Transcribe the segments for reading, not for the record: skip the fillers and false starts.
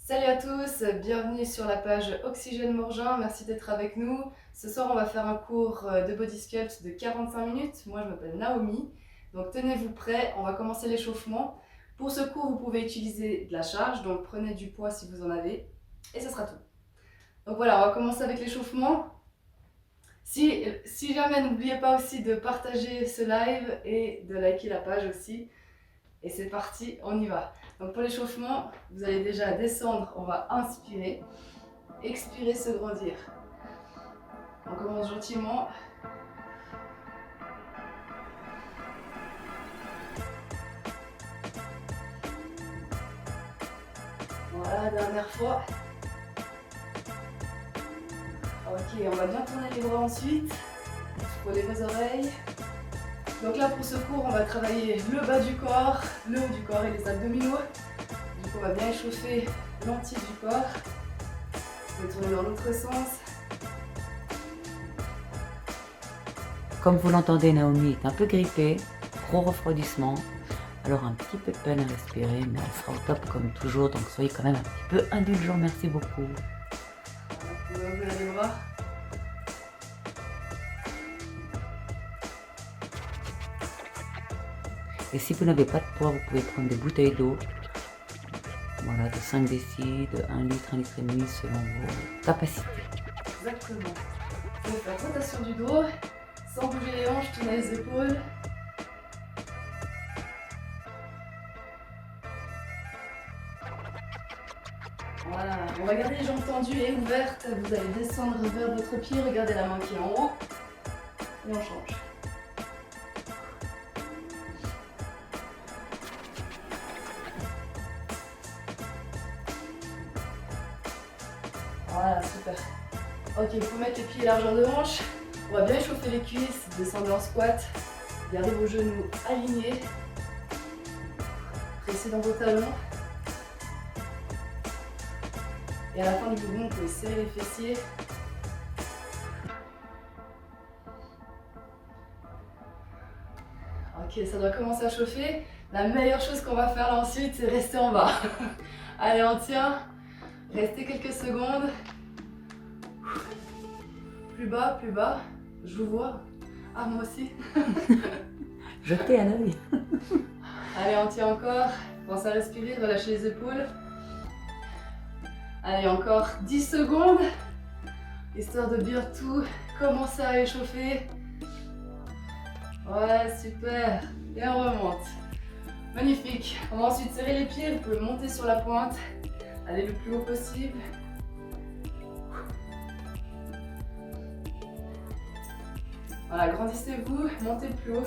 Salut à tous, bienvenue sur la page Oxygène Morgin, merci d'être avec nous. Ce soir on va faire un cours de body sculpt de 45 minutes. Moi je m'appelle Naomi, donc tenez-vous prêts, on va commencer l'échauffement. Pour ce cours vous pouvez utiliser de la charge, donc prenez du poids si vous en avez, et ce sera tout. Donc voilà, on va commencer avec l'échauffement. Si jamais, n'oubliez pas aussi de partager ce live et de liker la page aussi. Et c'est parti, on y va. Donc pour l'échauffement, vous allez déjà descendre, on va inspirer, expirer, se grandir. On commence gentiment. Voilà, dernière fois. Ok, on va bien tourner les bras ensuite. Frôlez vos oreilles. Donc là pour ce cours, on va travailler le bas du corps, le haut du corps et les abdominaux. Donc on va bien échauffer l'entier du corps. On va tourner dans l'autre sens. Comme vous l'entendez, Naomi est un peu grippée, gros refroidissement, alors un petit peu de peine à respirer, mais elle sera au top comme toujours, donc soyez quand même un petit peu indulgents, merci beaucoup. Vous pouvez ouvrir les bras. Et si vous n'avez pas de poids, vous pouvez prendre des bouteilles d'eau, voilà, de 5 décis, de 1 litre, 1 litre et demi, selon vos capacités. Exactement. Vous pouvez faire rotation du dos, sans bouger les hanches, tourner les épaules. Voilà, on va garder les jambes tendues et ouvertes. Vous allez descendre vers votre pied, regardez la main qui est en haut. Et on change. Voilà, super. Ok, il faut mettre les pieds largeur de hanche. On va bien échauffer les cuisses, descendre en squat. Gardez vos genoux alignés. Pressez dans vos talons. Et à la fin du mouvement, vous pouvez serrer les fessiers. Ok, ça doit commencer à chauffer. La meilleure chose qu'on va faire là ensuite, c'est rester en bas. Allez, on tient. Restez quelques secondes. Plus bas, plus bas. Je vous vois. Ah, moi aussi. Jetez un œil. Allez, on tient encore. Pensez à respirer, relâchez les épaules. Allez, encore 10 secondes. Histoire de bien tout commencer à échauffer. Ouais, super. Et on remonte. Magnifique. On va ensuite serrer les pieds. Vous pouvez monter sur la pointe. Allez le plus haut possible. Voilà, grandissez-vous, montez le plus haut.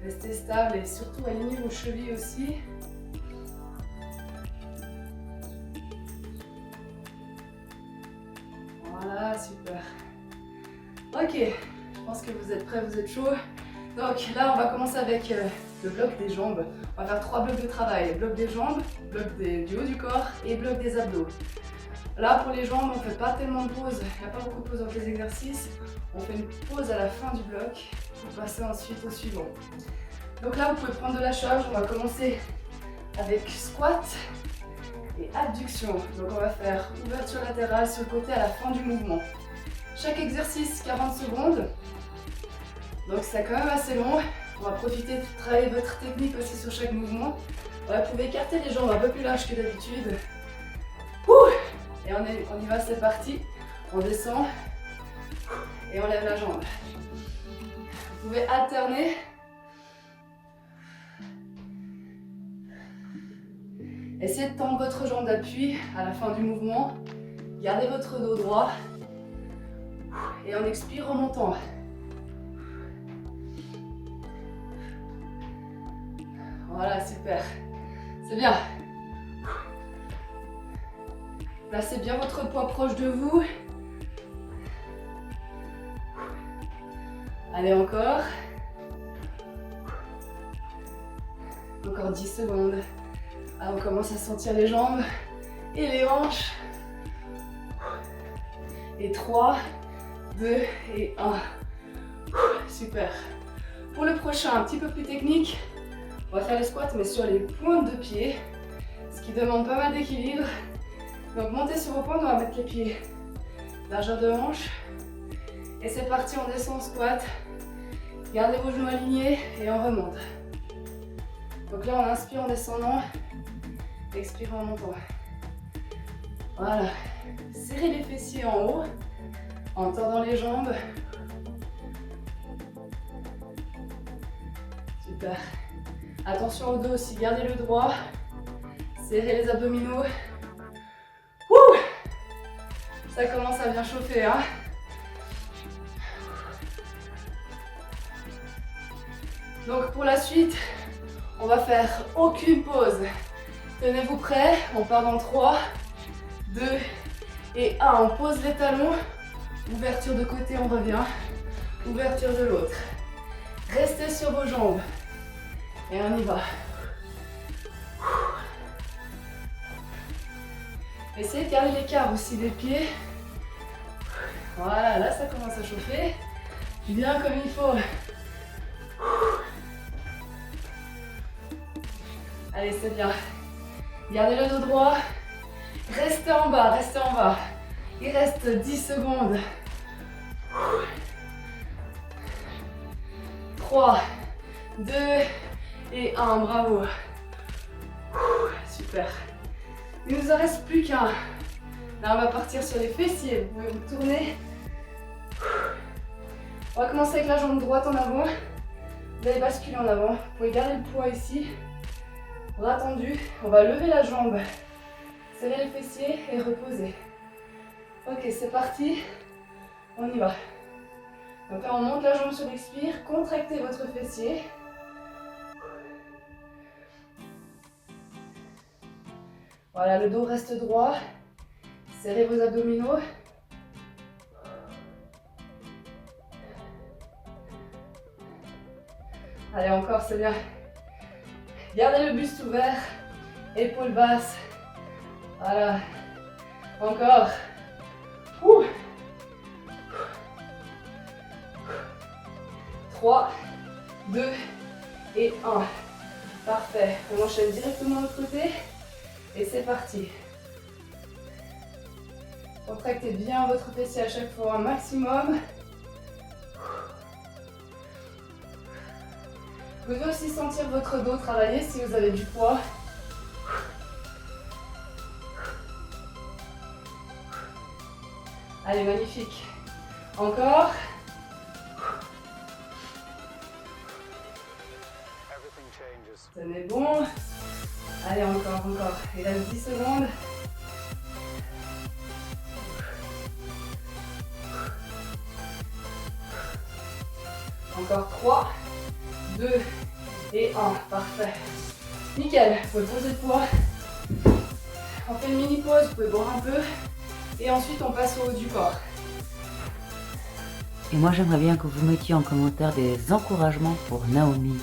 Restez stable et surtout alignez vos chevilles aussi. Voilà, super. Ok, je pense que vous êtes prêts, vous êtes chaud. Donc là, on va commencer avec le bloc des jambes. On va faire 3 blocs de travail. Bloc des jambes, du haut du corps et bloc des abdos. Là, pour les jambes, on ne fait pas tellement de pauses. Il n'y a pas beaucoup de pauses entre les exercices. On fait une pause à la fin du bloc pour passer ensuite au suivant. Donc là, vous pouvez prendre de la charge. On va commencer avec squat et abduction. Donc on va faire ouverture latérale sur le côté à la fin du mouvement. Chaque exercice, 40 secondes. Donc c'est quand même assez long. On va profiter de travailler votre technique aussi sur chaque mouvement. Voilà, vous pouvez écarter les jambes un peu plus larges que d'habitude. Et on y va, c'est parti. On descend et on lève la jambe. Vous pouvez alterner. Essayez de tendre votre jambe d'appui à la fin du mouvement. Gardez votre dos droit. Et on expire en montant. Voilà, super. C'est bien. Placez bien votre poids proche de vous. Allez, encore. Encore 10 secondes. Alors, on commence à sentir les jambes et les hanches. Et 3, 2 et 1. Super. Pour le prochain, un petit peu plus technique, on va faire les squats mais sur les pointes de pied, ce qui demande pas mal d'équilibre. Donc montez sur vos pointes, on va mettre les pieds largeur de hanche. Et c'est parti, on descend en squat. Gardez vos genoux alignés et on remonte. Donc là, on inspire en descendant, expire en montant. Voilà. Serrez les fessiers en haut, en tordant les jambes. Super. Attention au dos aussi, gardez le droit. Serrez les abdominaux. Ouh, ça commence à bien chauffer, hein. Donc pour la suite, on va faire aucune pause. Tenez-vous prêts, on part dans 3, 2 et 1. On pose les talons, ouverture de côté, on revient, ouverture de l'autre. Restez sur vos jambes et on y va. Essayez de garder l'écart aussi des pieds. Voilà, là ça commence à chauffer. Bien comme il faut. Allez, c'est bien. Gardez le dos droit. Restez en bas, restez en bas. Il reste 10 secondes. 3, 2 et 1. Bravo. Super. Il ne nous en reste plus qu'un. Là, on va partir sur les fessiers. Vous pouvez vous tourner. On va commencer avec la jambe droite en avant. Vous allez basculer en avant. Vous pouvez garder le poids ici. Bras tendus. On va lever la jambe. Serrer les fessiers et reposer. Ok, c'est parti. On y va. Donc là, on monte la jambe sur l'expire. Contractez votre fessier. Voilà, le dos reste droit. Serrez vos abdominaux. Allez, encore, c'est bien. Gardez le buste ouvert. Épaules basses. Voilà. Encore. 3, 2 et 1. Parfait. On enchaîne directement de l'autre côté. Et c'est parti. Contractez bien votre fessier à chaque fois un maximum. Vous pouvez aussi sentir votre dos travailler si vous avez du poids. Allez, magnifique. Encore. Tenez bon. Allez, encore. Il reste 10 secondes. Encore 3, 2 et 1. Parfait. Nickel. Vous pouvez poser le poids. On fait une mini pause. Vous pouvez boire un peu. Et ensuite, on passe au haut du corps. Et moi, j'aimerais bien que vous mettiez en commentaire des encouragements pour Naomi.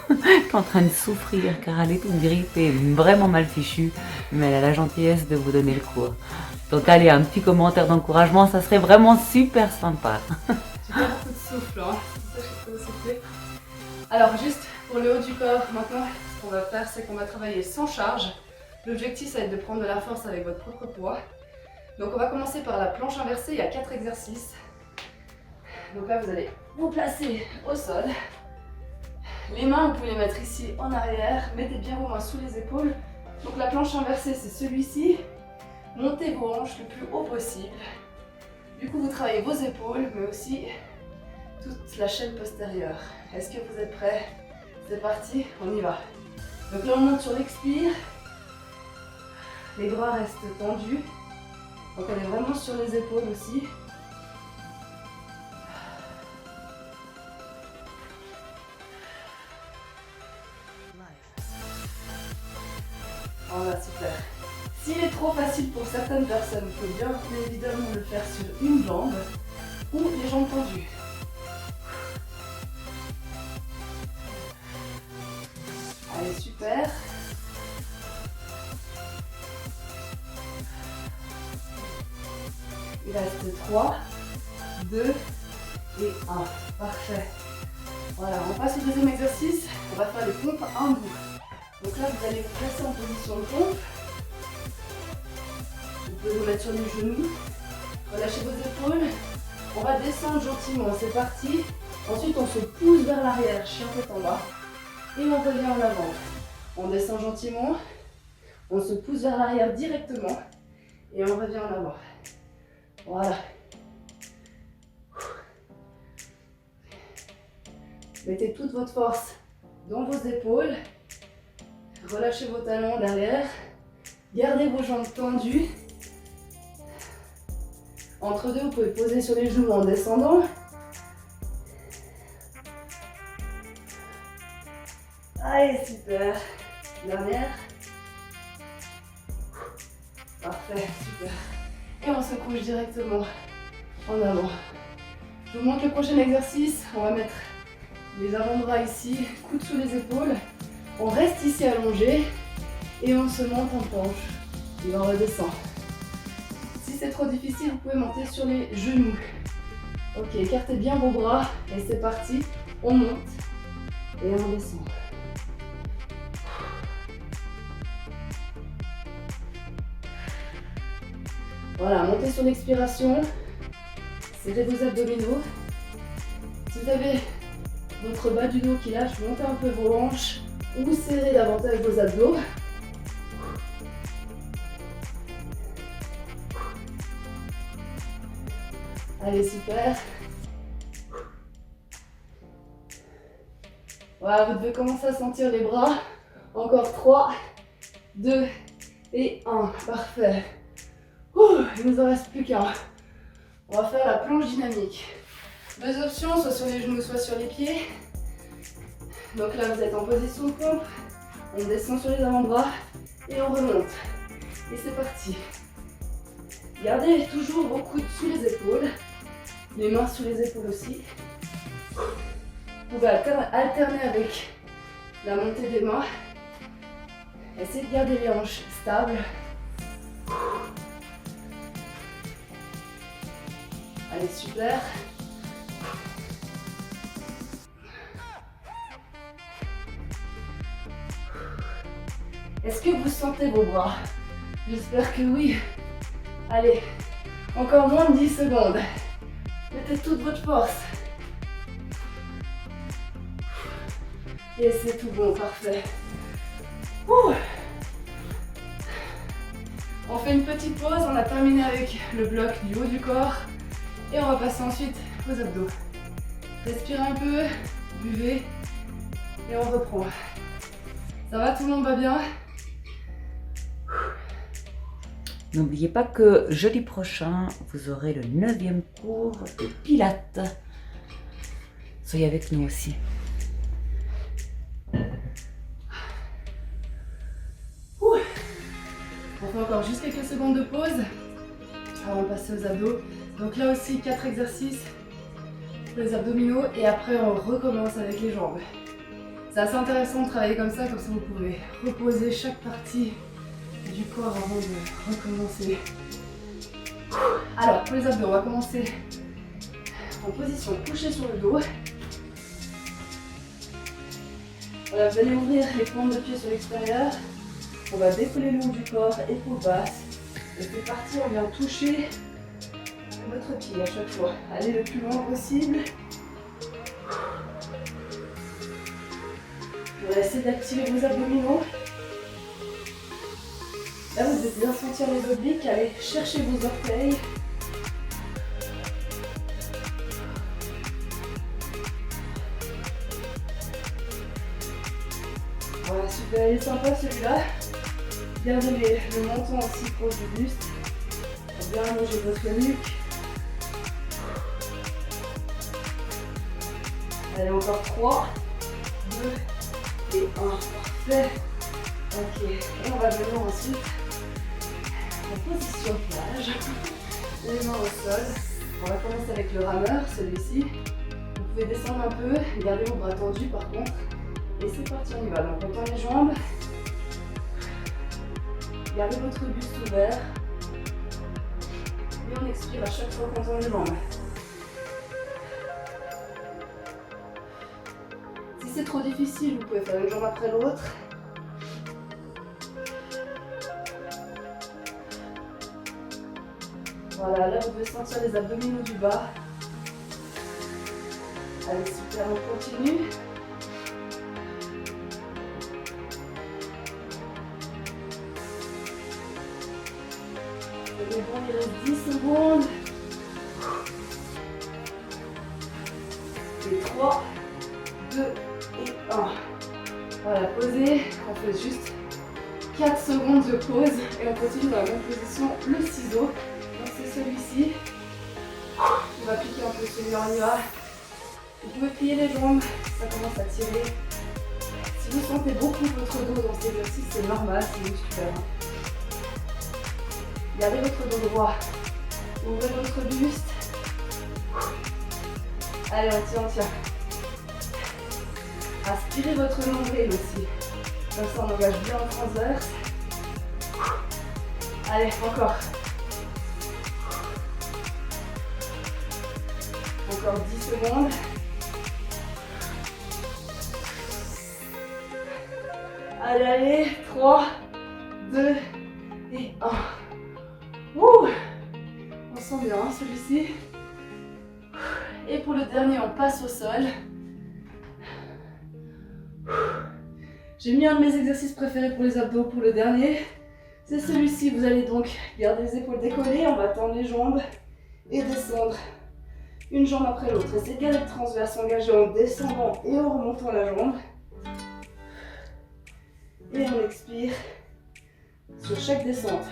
Qui est en train de souffrir car elle est toute grippée, vraiment mal fichue, mais elle a la gentillesse de vous donner le cours. Donc allez, un petit commentaire d'encouragement, ça serait vraiment super sympa. J'ai pas beaucoup de souffle, hein. C'est pour ça que je suis trop soufflée. Alors juste pour le haut du corps, maintenant, ce qu'on va faire, c'est qu'on va travailler sans charge. L'objectif, ça va être de prendre de la force avec votre propre poids. Donc on va commencer par la planche inversée, il y a 4 exercices. Donc là, vous allez vous placer au sol. Les mains, vous pouvez les mettre ici en arrière. Mettez bien vos mains sous les épaules. Donc la planche inversée, c'est celui-ci. Montez vos hanches le plus haut possible. Du coup, vous travaillez vos épaules, mais aussi toute la chaîne postérieure. Est-ce que vous êtes prêts? C'est parti, on y va. Donc là, on monte sur l'expire. Les bras restent tendus. Donc on est vraiment sur les épaules aussi. Voilà, super. S'il est trop facile pour certaines personnes, vous pouvez bien évidemment le faire sur une jambe ou les jambes tendues. Allez, super. Il reste 3, 2 et 1. Parfait. Voilà, on passe au deuxième exercice. On va faire les pompes un bout. Donc là, vous allez vous placer en position de pompe. mettre sur les genoux. Relâchez vos épaules. On va descendre gentiment, c'est parti. Ensuite, on se pousse vers l'arrière, chien tête en bas. Et on revient en avant. On descend gentiment. On se pousse vers l'arrière directement. Et on revient en avant. Voilà. Mettez toute votre force dans vos épaules. Relâchez vos talons derrière. Gardez vos jambes tendues. Entre deux, vous pouvez poser sur les genoux en descendant. Allez, super. Dernière. Parfait, super. Et on se couche directement en avant. Je vous montre le prochain exercice. On va mettre les avant-bras ici, coudes sous les épaules. On reste ici allongé et on se monte en planche. Et on redescend. Si c'est trop difficile, vous pouvez monter sur les genoux. Ok, écartez bien vos bras et c'est parti. On monte et on descend. Voilà, montez sur l'expiration. Serrez vos abdominaux. Si vous avez votre bas du dos qui lâche, montez un peu vos hanches ou serrez davantage vos abdos. Allez, super. Voilà, vous devez commencer à sentir les bras. Encore 3, 2 et 1. Parfait. Il nous en reste plus qu'un. On va faire la planche dynamique. Deux options, soit sur les genoux, soit sur les pieds. Donc là, vous êtes en position de pompe. On descend sur les avant-bras et on remonte. Et c'est parti. Gardez toujours vos coudes sous les épaules. Les mains sous les épaules aussi. Vous pouvez alterner avec la montée des mains. Essayez de garder les hanches stables. Allez, super. Est-ce que vous sentez vos bras? J'espère que oui. Allez, encore moins de 10 secondes. Mettez toute votre force. Et c'est tout bon, parfait. On fait une petite pause, on a terminé avec le bloc du haut du corps. Et on va passer ensuite aux abdos. Respirez un peu, buvez et on reprend. Ça va, tout le monde va bien? N'oubliez pas que jeudi prochain, vous aurez le 9e cours de Pilates. Soyez avec nous aussi. On fait encore juste quelques secondes de pause avant de passer aux abdos. Donc là aussi, 4 exercices pour les abdominaux et après on recommence avec les jambes. C'est assez intéressant de travailler comme ça vous pouvez reposer chaque partie du corps avant de recommencer. Alors pour les abdos, on va commencer en position couchée sur le dos. Voilà, vous allez ouvrir les pointes de pied sur l'extérieur. On va décoller le haut du corps, épaules basses. Et c'est parti, on vient toucher votre pied à chaque fois. Allez le plus loin possible. On va essayer d'activer vos abdominaux. Là, vous devez bien sentir les obliques. Allez, cherchez vos orteils. Voilà, super, il est sympa celui-là. Gardez le menton aussi proche du buste. Bien allonger votre nuque. Allez, encore 3, 2 et 1. Parfait. Ok, et on va venir ensuite en position plage. Les mains au sol. On va commencer avec le rameur, celui-ci. Vous pouvez descendre un peu, gardez vos bras tendus par contre. Et c'est parti, on y va. Donc on tend les jambes. Gardez votre buste ouvert. Et on expire à chaque fois qu'on tend les jambes. Si c'est trop difficile, vous pouvez faire une jambe après l'autre. Voilà, là vous pouvez sentir les abdominaux du bas. Allez, super, on continue. C'est bon, il reste 10 secondes. Et 3, 2 et 1. Voilà, posez. On fait juste 4 secondes de pause et on continue dans la même position, le ciseau. Donc c'est celui-ci. On va piquer un peu celui-là, on y va. Vous pouvez plier les jambes, ça commence à tirer. Si vous sentez beaucoup votre dos dans cet exercice, c'est normal, c'est musculaire. Gardez votre dos droit. Ouvrez votre buste. Allez, on tient, on tient. Aspirez votre nombril aussi. Comme ça, on engage bien en transverse. Allez, encore. Encore 10 secondes. Allez, allez, 3, 2 et 1. Wouh! On sent bien hein, celui-ci. Et pour le dernier, on passe au sol. J'ai mis un de mes exercices préférés pour les abdos pour le dernier. C'est celui-ci. Vous allez donc garder les épaules décollées. On va tendre les jambes et descendre une jambe après l'autre. Et c'est galette transverse engagée en descendant et en remontant la jambe. Et on expire sur chaque descente.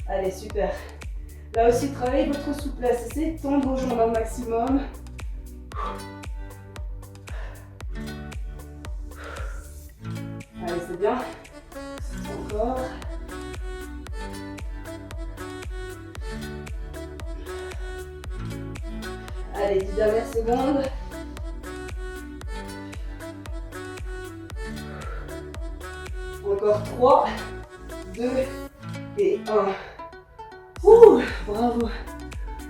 Allez, super. Là aussi, travaillez votre souplesse. Essayez de tendre vos jambes un maximum. Allez, c'est bien. Encore. Allez, 10 dernières secondes. Encore 3, 2 et 1. Ouh, bravo.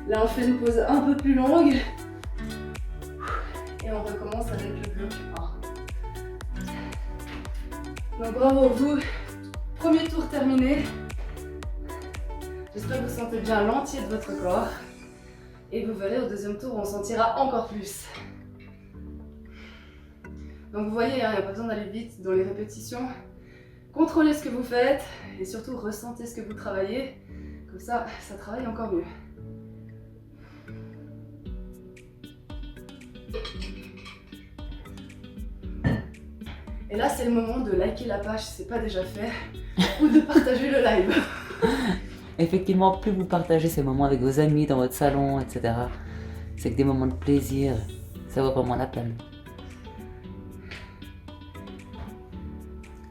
Là, on fait une pause un peu plus longue. Et on recommence avec le bloc 1. Donc, bravo vous. Premier tour terminé. J'espère que vous sentez bien l'entier de votre corps. Et vous verrez, au deuxième tour, on sentira encore plus. Donc, vous voyez, hein, il n'y a pas besoin d'aller vite dans les répétitions. Contrôlez ce que vous faites et surtout ressentez ce que vous travaillez. Comme ça, ça travaille encore mieux. Et là, c'est le moment de liker la page si ce n'est pas déjà fait ou de partager le live. Effectivement, plus vous partagez ces moments avec vos amis, dans votre salon, etc., c'est que des moments de plaisir, ça vaut vraiment la peine.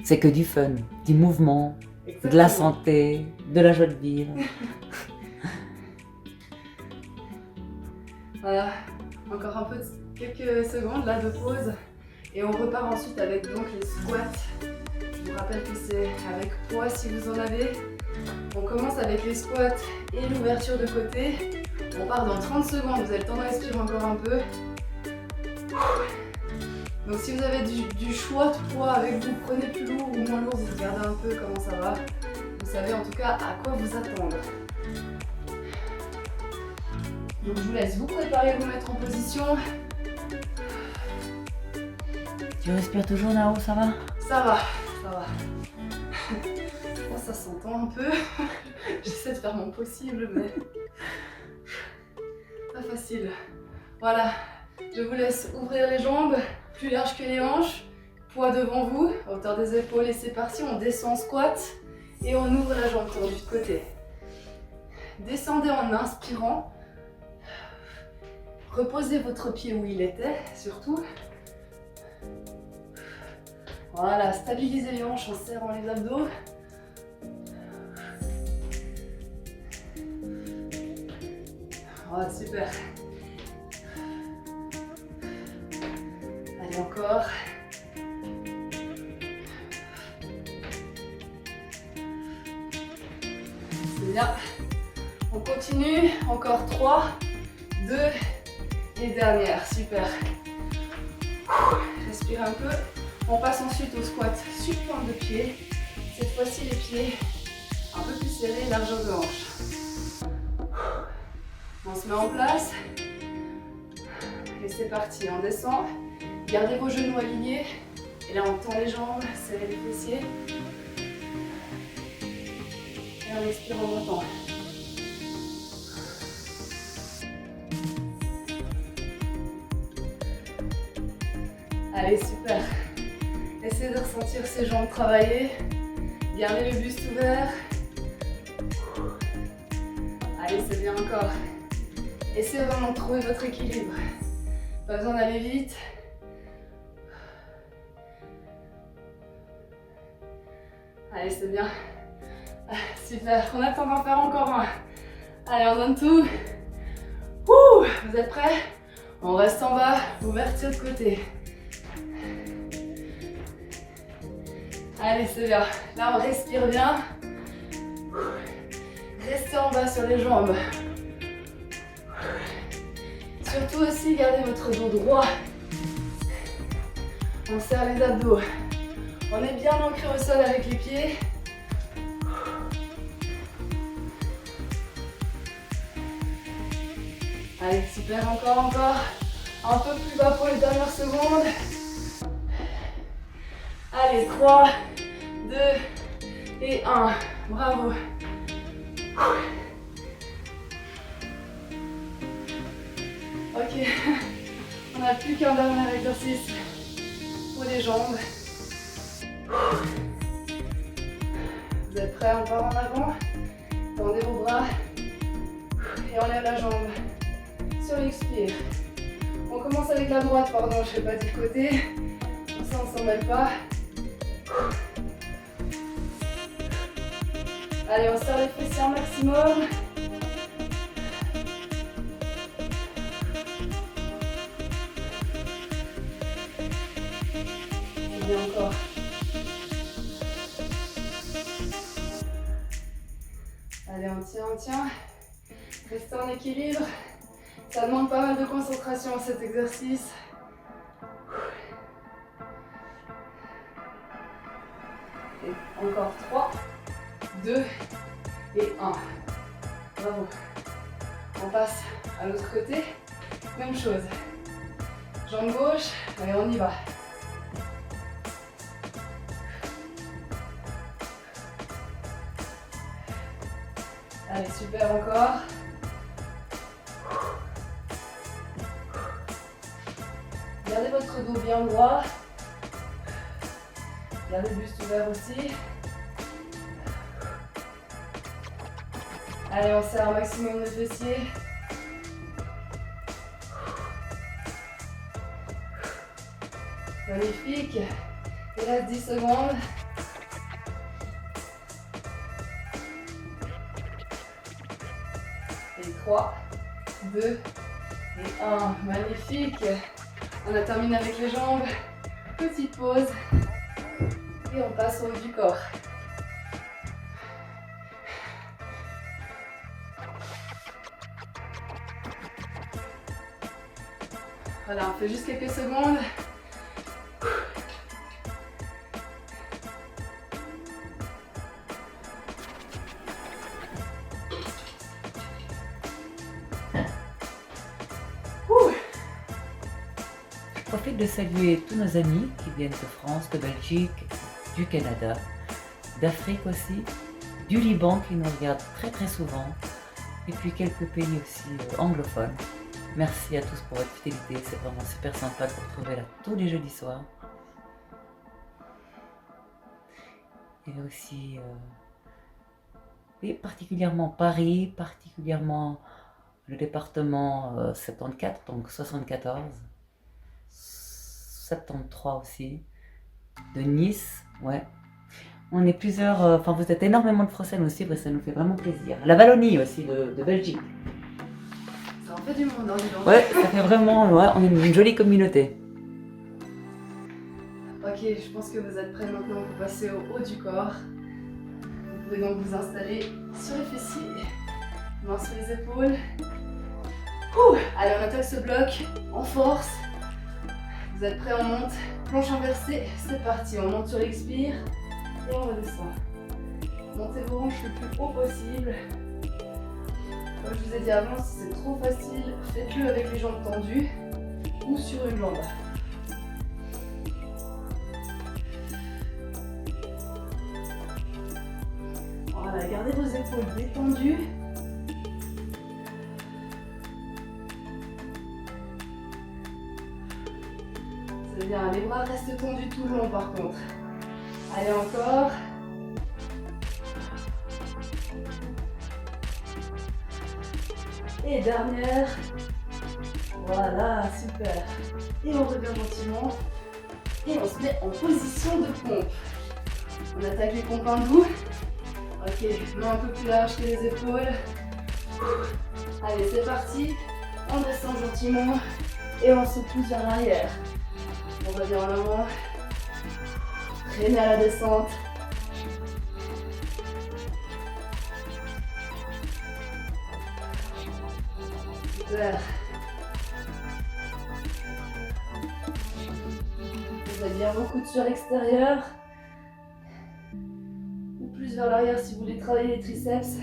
C'est que du fun, du mouvement, exactement, de la santé, de la joie de vivre. Voilà, encore un peu, quelques secondes là de pause. Et on repart ensuite avec donc les squats. Je vous rappelle que c'est avec poids si vous en avez. On commence avec les squats et l'ouverture de côté. On part dans 30 secondes, vous avez le temps de respirer encore un peu. Donc si vous avez du choix de poids avec vous, prenez plus lourd ou moins lourd, vous regardez un peu comment ça va. Vous savez en tout cas à quoi vous attendre. Donc je vous laisse vous préparer, vous mettre en position. Tu respires toujours là-haut, ça va? Ça va, ça va. Bon, ça s'entend un peu. J'essaie de faire mon possible, mais pas facile. Voilà, je vous laisse ouvrir les jambes, plus larges que les hanches. Poids devant vous, hauteur des épaules et c'est parti. On descend en squat et on ouvre la jambe tendue de côté. Descendez en inspirant. Reposez votre pied où il était, surtout. Voilà, stabilisez les hanches en serrant les abdos. Voilà, super. Allez, encore. C'est bien. On continue. Encore 3, 2 et dernière. Super. Respirez un peu. On passe ensuite au squat sur pointe de pied. Cette fois-ci, les pieds un peu plus serrés, largeur de hanche. On se met en place. Et c'est parti, on descend. Gardez vos genoux alignés. Et là, on tend les jambes, serrez les fessiers. Et on expire en montant. Allez, super. Essayez de ressentir ces jambes travailler. Gardez le buste ouvert. Allez, c'est bien encore. Essayez vraiment de trouver votre équilibre. Pas besoin d'aller vite. Allez, c'est bien. Super. On attend d'en faire encore un. Allez, on donne tout. Ouh, vous êtes prêts? On reste en bas. Ouverture de côté. Allez, c'est bien. Là, on respire bien. Restez en bas sur les jambes. Surtout aussi, gardez votre dos droit. On serre les abdos. On est bien ancré au sol avec les pieds. Allez, super, encore. Un peu plus bas pour les dernières secondes. Allez, 3, 2 et 1. Bravo. Ok, on n'a plus qu'un dernier exercice pour les jambes. Vous êtes prêts? On part en avant. Tendez vos bras et on lève la jambe sur l'expire. On commence avec la droite, pardon, je ne fais pas du côté. Comme ça, on ne s'en mêle pas. Allez, on serre les fessiers un maximum. Et bien encore. Allez, on tient. Restez en équilibre. Ça demande pas mal de concentration cet exercice. Et encore 3, 2 et 1. Bravo. On passe à l'autre côté. Même chose. Jambe gauche. Allez, on y va. Allez, super encore. Gardez votre dos bien droit. Gardez le buste ouvert aussi. Allez, on serre un maximum le fessier. Magnifique. Il reste 10 secondes. Et 3, 2 et 1. Magnifique. On a terminé avec les jambes. Petite pause. Et on passe au haut du corps. Voilà, on fait juste quelques secondes. Je profite de saluer tous nos amis qui viennent de France, de Belgique, du Canada, d'Afrique aussi, du Liban qui nous regarde très souvent, et puis quelques pays aussi anglophones. Merci à tous pour votre fidélité, c'est vraiment super sympa de vous retrouver là tous les jeudis soirs. Et aussi, et particulièrement Paris, particulièrement le département 74, donc 74, 73 aussi, de Nice, ouais. On est plusieurs, enfin vous êtes énormément de Français nous suivre et ça nous fait vraiment plaisir. La Wallonie aussi de Belgique. Ça en fait du monde, hein, dis donc. Ouais, ça fait vraiment, ouais, on est une jolie communauté. Ok, je pense que vous êtes prêts maintenant pour passer au haut du corps. Vous pouvez donc vous installer sur les fessiers, mains sur les épaules. Ouh, allez, on attaque ce bloc en force. Vous êtes prêts, on monte, planche inversée, c'est parti, on monte sur l'expire et on redescend. Montez vos hanches le plus haut possible. Comme je vous ai dit avant, si c'est trop facile, faites-le avec les jambes tendues ou sur une jambe. Voilà, gardez vos épaules détendues. C'est bien, les bras restent tendus tout le long par contre. Allez, encore. Et dernière. Voilà, super. Et on revient gentiment. Et on se met en position de pompe. On attaque les pompes hindous. Ok, main un peu plus large que les épaules. Allez, c'est parti. On descend gentiment et on se pousse vers l'arrière. On revient en avant. Traînez à la descente. Super. Vous avez bien beaucoup sur l'extérieur. Ou plus vers l'arrière si vous voulez travailler les triceps.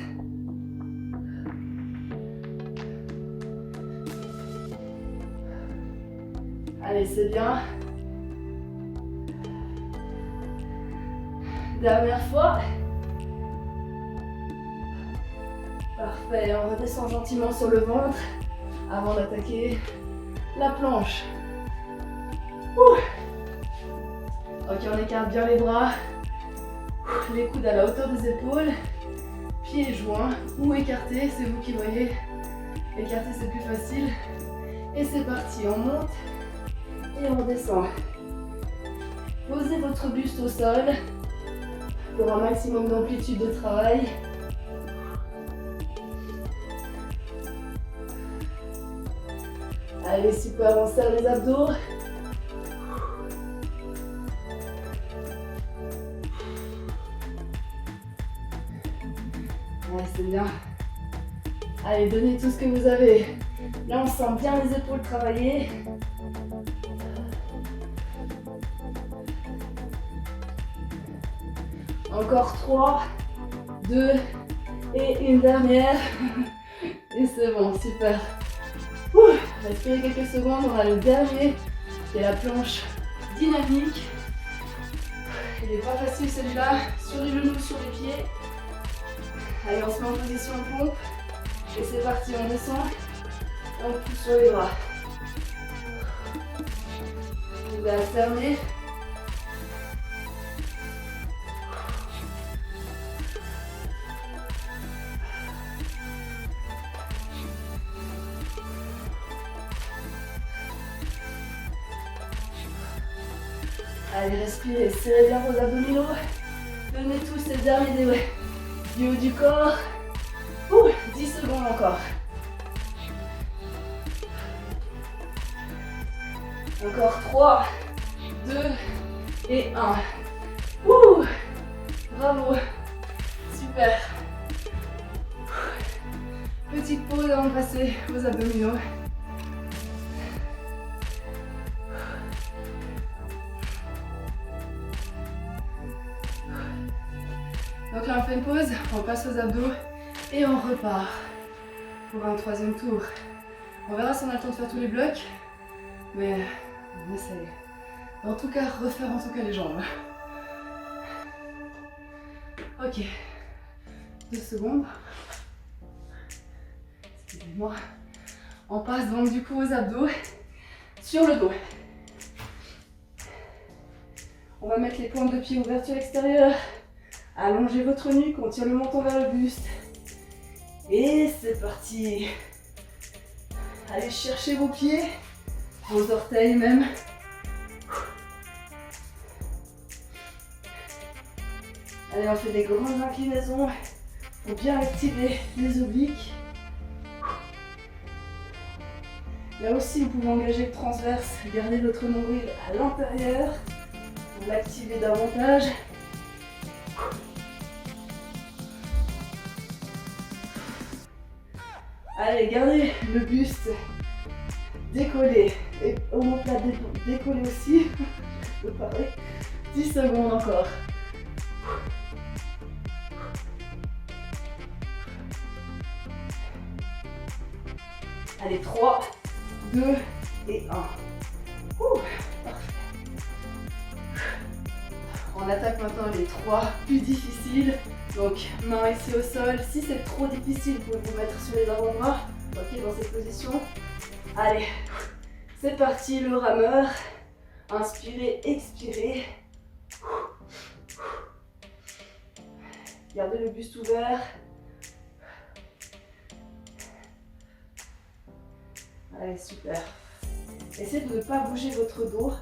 Allez, c'est bien. Dernière fois. Parfait, on redescend gentiment sur le ventre avant d'attaquer la planche. Ok, on écarte bien les bras. Les coudes à la hauteur des épaules. Pieds joints ou écartés, c'est vous qui voyez. Écarter, c'est plus facile. Et c'est parti, on monte et on descend. Posez votre buste au sol pour un maximum d'amplitude de travail. Allez, super, on serre les abdos. Ouais, c'est bien. Allez, donnez tout ce que vous avez. Là, on sent bien les épaules travailler. Encore 3, 2 et une dernière. Et c'est bon, super. Respirez quelques secondes, on a le dernier qui est la planche dynamique. Il n'est pas facile celui-là, sur les genoux, sur les pieds. Allez, on se met en position pompe. Et c'est parti, on descend. On pousse sur les bras. Vous allez alterner. Allez, respirez, serrez bien vos abdominaux. Donnez tout, c'est le dernier du haut du corps. 10 secondes encore. Encore 3, 2 et 1. Bravo. Super. Petite pause avant de passer aux abdominaux. Donc là on fait une pause, on passe aux abdos et on repart pour un troisième tour. On verra si on a le temps de faire tous les blocs, mais on essaye. En tout cas, refaire les jambes. Ok, 2 secondes. Excusez-moi. On passe donc du coup aux abdos sur le dos. On va mettre les pointes de pied ouverture extérieure. Allongez votre nuque, on tire le menton vers le buste. Et c'est parti. Allez chercher vos pieds, vos orteils même. Allez, on fait des grandes inclinaisons pour bien activer les obliques. Là aussi, vous pouvez engager le transverse, garder votre nombril à l'intérieur pour l'activer davantage. Allez, gardez le buste décollé et omoplate décollé aussi. 10 secondes encore. Allez, 3, 2 et 1. On attaque maintenant les 3 plus difficiles. Donc, main ici au sol. Si c'est trop difficile, vous pouvez vous mettre sur les avant-bras. Ok, dans cette position. Allez, c'est parti, le rameur. Inspirez, expirez. Gardez le buste ouvert. Allez, super. Essayez de ne pas bouger votre dos.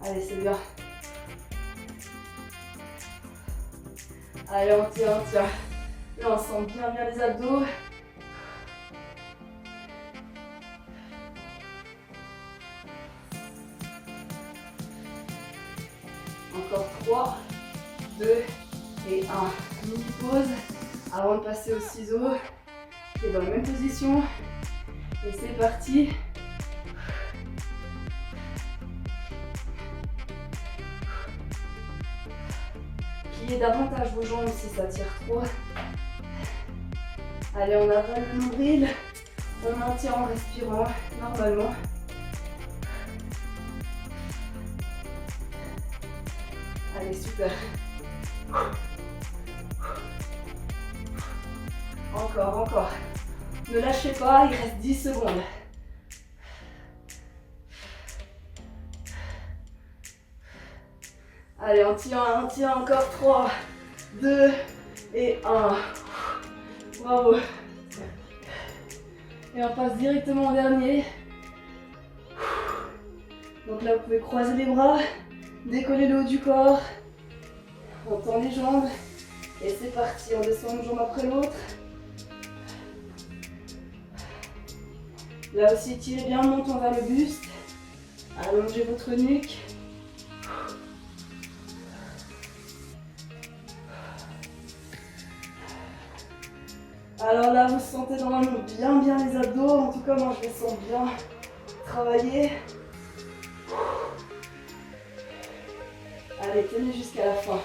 Allez, c'est bien. Allez, on tient, on tient. Là, on sent bien les abdos. Encore 3, 2 et 1. Mini pause avant de passer au ciseau. Qui est dans la même position. Et c'est parti. Pliez davantage vos jambes si ça tire trop. Allez, on avale le nombril. On maintient en respirant normalement. Allez, super. Encore, encore. Ne lâchez pas, il reste 10 secondes. Allez, on tient encore 3, 2 et 1. Bravo. Et on passe directement au dernier. Donc là, vous pouvez croiser les bras, décoller le haut du corps. On tend les jambes. Et c'est parti, on descend une jambe après l'autre. Là aussi, tirez bien le menton vers le buste. Allongez votre nuque. Alors là, vous sentez normalement bien les abdos. En tout cas, moi, je les sens bien travailler. Allez, tenez jusqu'à la fin.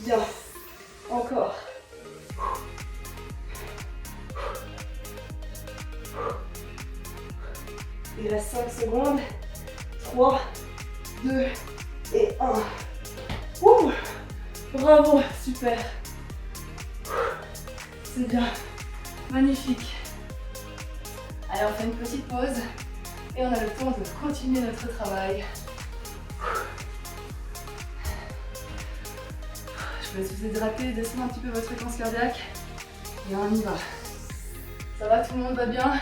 Bien. Encore. Il reste 5 secondes. 3, 2 et 1. Ouh, bravo, super. C'est bien. Magnifique. Allez, on fait une petite pause. Et on a le temps de continuer notre travail. Je vous laisse vous hydrater, descendre un petit peu votre fréquence cardiaque. Et on y va. Ça va, tout le monde va bien?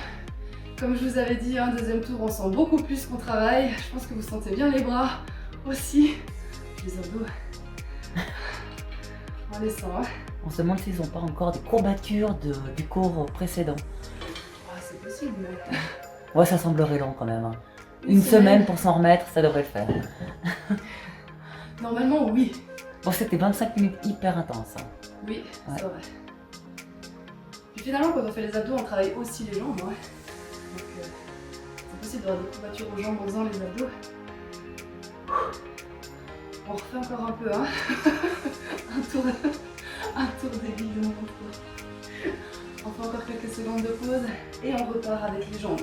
Comme je vous avais dit, un deuxième tour, on sent beaucoup plus qu'on travaille. Je pense que vous sentez bien les bras aussi. Les abdos. On les sent, hein. On se demande s'ils n'ont pas encore des courbatures du cours précédent. Ah, c'est possible, mais... Ouais, ça semblerait long quand même. Hein. Une semaine pour s'en remettre, ça devrait le faire. Normalement, oui. Bon, c'était 25 minutes hyper intenses. Hein. Oui, ouais. C'est vrai. Puis finalement, quand on fait les abdos, on travaille aussi les jambes. Ouais. Donc, c'est possible d'avoir des courbatures aux jambes en faisant les abdos. On refait encore un peu, hein. un tour débile de mon contrôle. On fait encore quelques secondes de pause et on repart avec les jambes.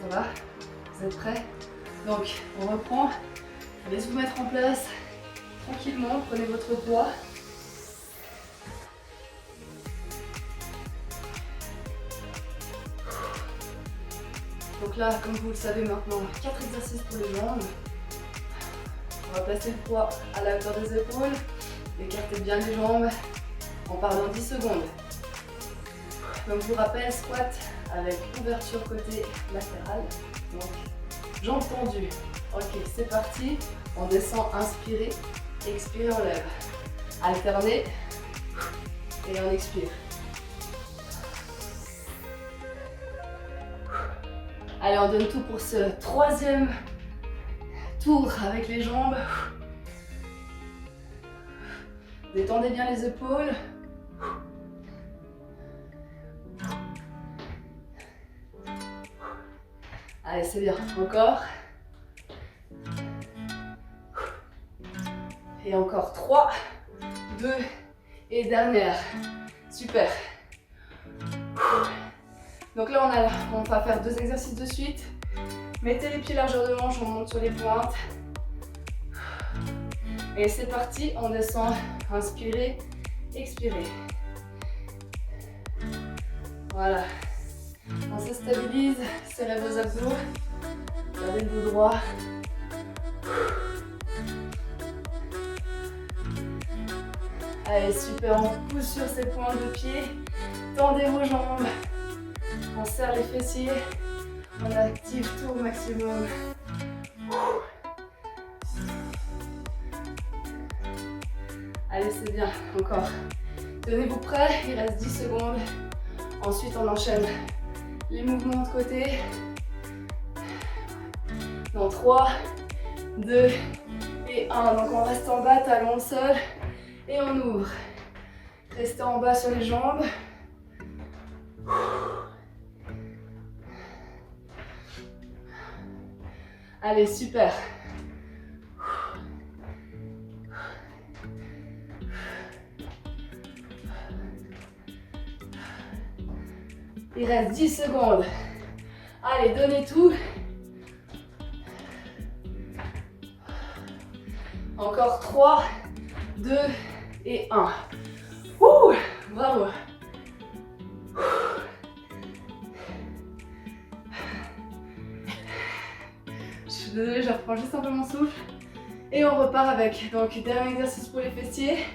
Ça va? Vous êtes prêts? Donc, on reprend. Je vous laisse vous mettre en place tranquillement. Prenez votre poids. Donc là, comme vous le savez maintenant, 4 exercices pour les jambes. On va placer le poids à la hauteur des épaules. Écartez bien les jambes. On part dans 10 secondes. Comme je vous rappelle, squat avec ouverture côté latéral. Donc, jambes tendues. Ok, c'est parti. On descend, inspirez, expirez, on lève. Alternez et on expire. Allez, on donne tout pour ce troisième tour avec les jambes. Détendez bien les épaules. Allez, c'est bien. Encore. Et encore 3, 2 et dernière. Super. Donc là, on va faire 2 exercices de suite. Mettez les pieds largeur de manche, on monte sur les pointes. Et c'est parti, on descend. Inspirez, expirez. Voilà. On se stabilise, serrez vos abdos. Gardez le dos droit. Allez, super, on pousse sur ces pointes de pied. Tendez vos jambes. On serre les fessiers. On active tout au maximum. Allez, c'est bien. Encore. Tenez-vous prêts, il reste 10 secondes. Ensuite, on enchaîne les mouvements de côté. Dans 3, 2 et 1. Donc, on reste en bas, talons au sol. Et on ouvre. Restez en bas sur les jambes. Allez, super. Il reste 10 secondes. Allez, donnez tout. Encore 3, 2 et 1. Ouh, bravo. Je suis désolée, je reprends juste un peu mon souffle. Et on repart avec, donc, dernier exercice pour les fessiers.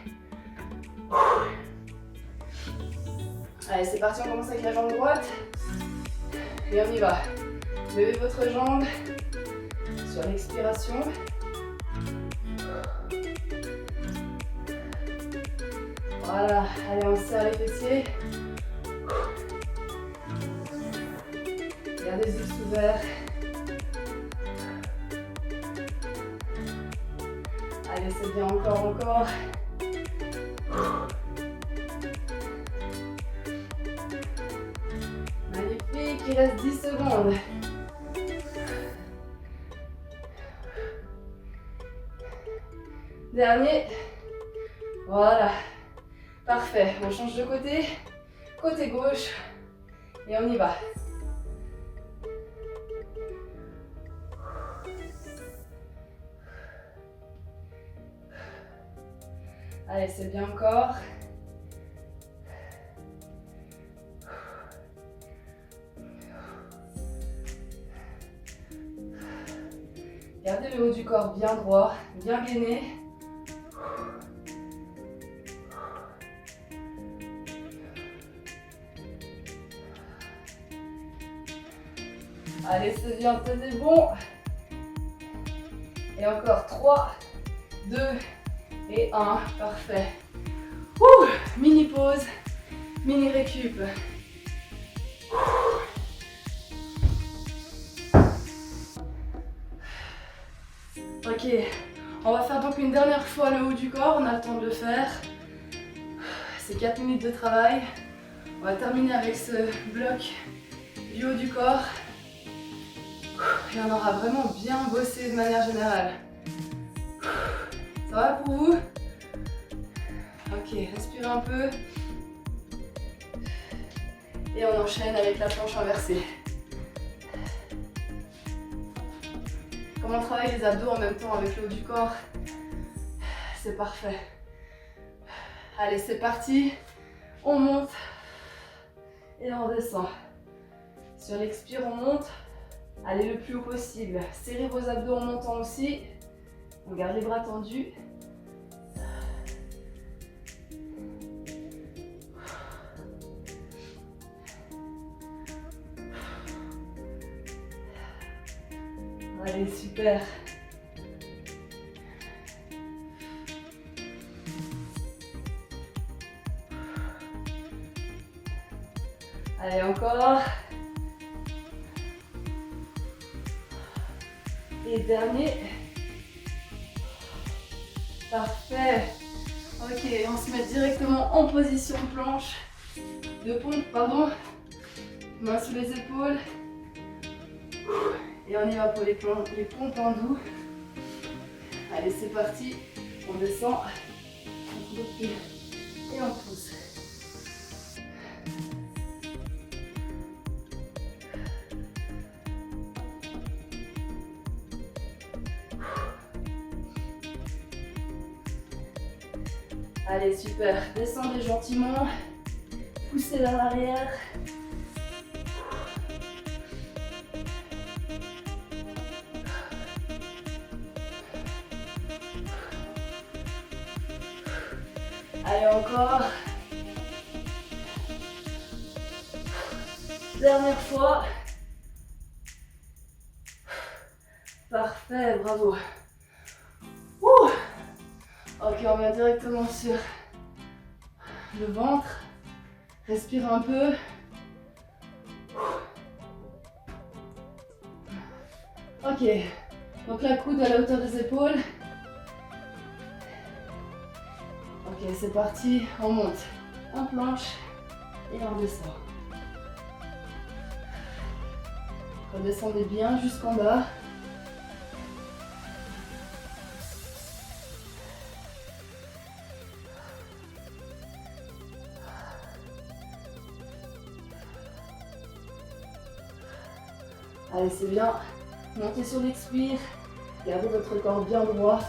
Allez, c'est parti, on commence avec la jambe droite. Et on y va. Levez votre jambe sur l'expiration. Voilà, allez, on serre les fessiers. Gardez les yeux ouverts. Allez, c'est bien, encore. Magnifique, il reste 10 secondes. Dernier. Voilà. Parfait. On change de côté. Côté gauche. Et on y va. Allez, c'est bien encore. Gardez le haut du corps bien droit, bien gainé. Allez, c'est bien, tenez bon. Et encore 3, 2 et 1. Parfait. Ouh, mini pause, mini récup. Ok, on va faire donc une dernière fois le haut du corps, on a le temps de le faire. C'est 4 minutes de travail. On va terminer avec ce bloc du haut du corps. Et on aura vraiment bien bossé de manière générale. Ça va pour vous? Ok, respirez un peu. Et on enchaîne avec la planche inversée. Comme on travaille les abdos en même temps avec le haut du corps, c'est parfait. Allez, c'est parti. On monte et on redescend. Sur l'expire, on monte. Allez le plus haut possible. Serrez vos abdos en montant aussi. On garde les bras tendus. Allez, super. Allez, encore. Et dernier. Parfait. Ok, on se met directement en position de planche. De pompe, pardon. Mains sous les épaules. Et on y va pour les pompes en doux. Allez, c'est parti. On descend. On trouve le pied. Et on pousse. Allez, super. Descendez gentiment. Poussez vers l'arrière. Allez, encore. Dernière fois. Parfait, bravo. Ouh. Ok, on vient directement sur le ventre. Respire un peu. Ok, donc la coude à la hauteur des épaules. Ok, c'est parti, on monte en planche et on descend. Redescendez bien jusqu'en bas. Allez, c'est bien. Montez sur l'expire. Gardez votre corps bien droit.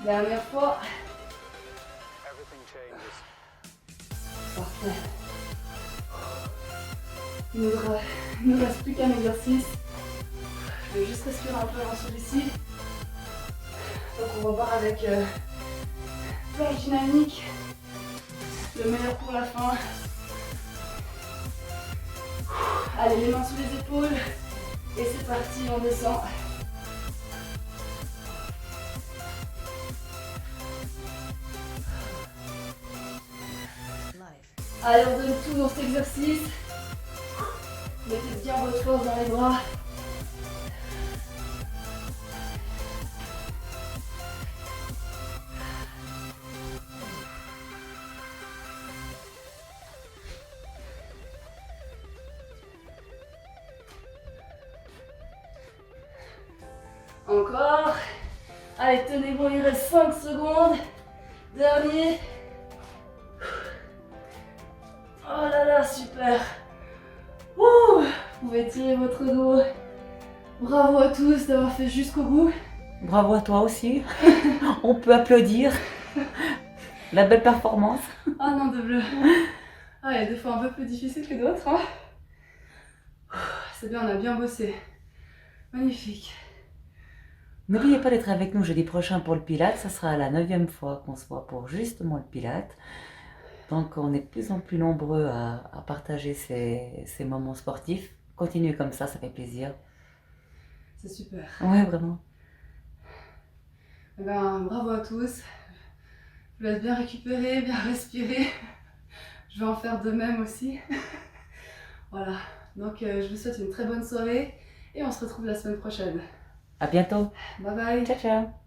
Dernière fois. Parfait. Il ne nous reste plus qu'un exercice. Je vais juste respirer un peu avant celui-ci. Donc on va voir avec planche dynamique. Le meilleur pour la fin. Allez, les mains sous les épaules. Et c'est parti, on descend. Allez, on donne tout dans cet exercice. Mettez bien votre force dans les bras. Encore. Allez, tenez bon, il reste 5 secondes. Dernier. Oh là là, super. Ouh, vous pouvez tirer votre dos. Bravo à tous d'avoir fait jusqu'au bout. Bravo à toi aussi. On peut applaudir. La belle performance. Ah non, de bleu. Ah, il y a des fois un peu plus difficiles que d'autres. Hein. C'est bien, on a bien bossé. Magnifique. N'oubliez pas d'être avec nous jeudi prochain pour le Pilates. Ça sera la 9e fois qu'on se voit pour justement le Pilates. Donc on est de plus en plus nombreux à partager ces moments sportifs. Continuez comme ça fait plaisir. C'est super. Ouais, vraiment. Eh ben, bravo à tous. Je vous laisse bien récupérer, bien respirer. Je vais en faire de même aussi. Voilà. Donc je vous souhaite une très bonne soirée et on se retrouve la semaine prochaine. À bientôt. Bye bye. Ciao, ciao.